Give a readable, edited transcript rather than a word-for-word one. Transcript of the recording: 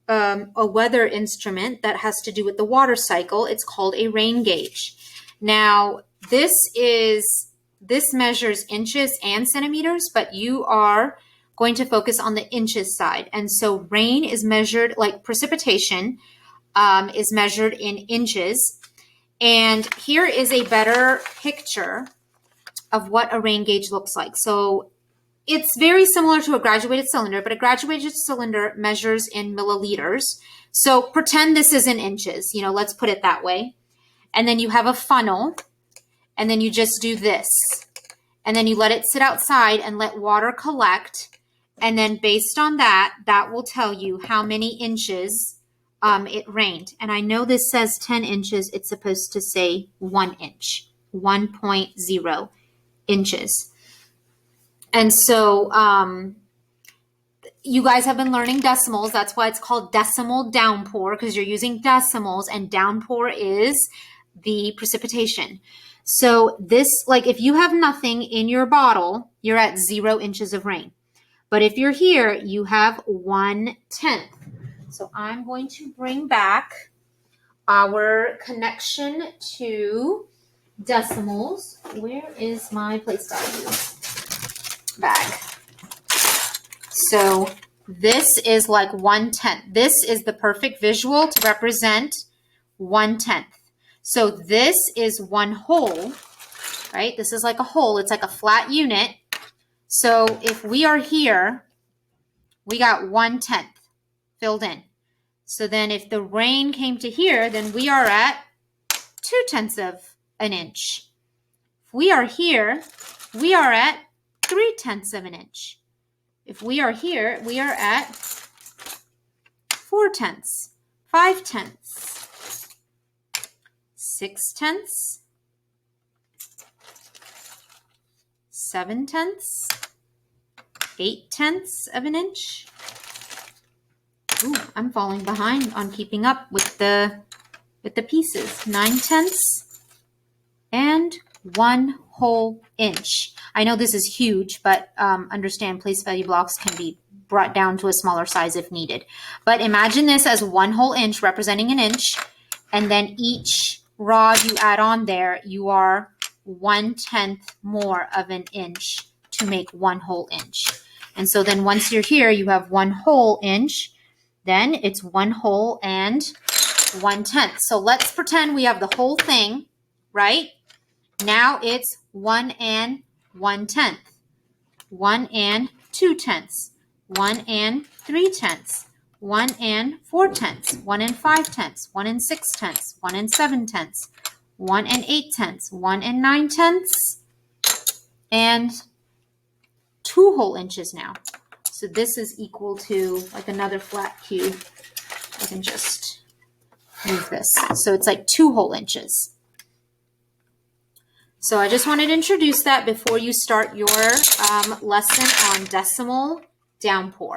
a weather instrument that has to do with the water cycle. It's called a rain gauge. Now, this measures inches and centimeters, but you are going to focus on the inches side. And so rain is measured, like precipitation is measured in inches. And here is a better picture of what a rain gauge looks like. So it's very similar to a graduated cylinder, but a graduated cylinder measures in milliliters. So pretend this is in inches, let's put it that way. And then you have a funnel, and then you just do this. And then you let it sit outside and let water collect. And then based on that, that will tell you how many inches it rained. And I know this says 10 inches. It's supposed to say 1 inch, 1.0 inches. And so you guys have been learning decimals. That's why it's called decimal downpour, because you're using decimals, and downpour is the precipitation. So this, like if you have nothing in your bottle, you're at 0 inches of rain. But if you're here, you have 1/10. So I'm going to bring back our connection to decimals. Where is my place value bag? So this is like 1/10. This is the perfect visual to represent 1/10. So this is one whole, right? This is like a whole. It's like a flat unit. So if we are here, we got 1/10 filled in. So then if the rain came to here, then we are at 2/10 of an inch. If we are here, we are at 3/10 of an inch. If we are here, we are at 4/10, 5/10, 6/10, 7/10, 8/10 of an inch. Ooh, I'm falling behind on keeping up with the pieces. 9/10 and 1 whole inch. I know this is huge, but understand place value blocks can be brought down to a smaller size if needed. But imagine this as 1 whole inch representing an inch, and then each rod you add on there, you are 1/10 more of an inch to make 1 whole inch. And so then once you're here, you have 1 whole inch. Then it's 1 whole and 1/10. So let's pretend we have the whole thing, right? Now it's 1 and 1/10, 1 and 2/10, 1 and 3/10, 1 and 4/10, 1 and 5/10, 1 and 6/10, 1 and 7/10, 1 and 8/10, 1 and 9/10, and 2 whole inches now. So this is equal to like another flat cube. I can just move this. So it's like 2 whole inches. So I just wanted to introduce that before you start your lesson on decimal downpour.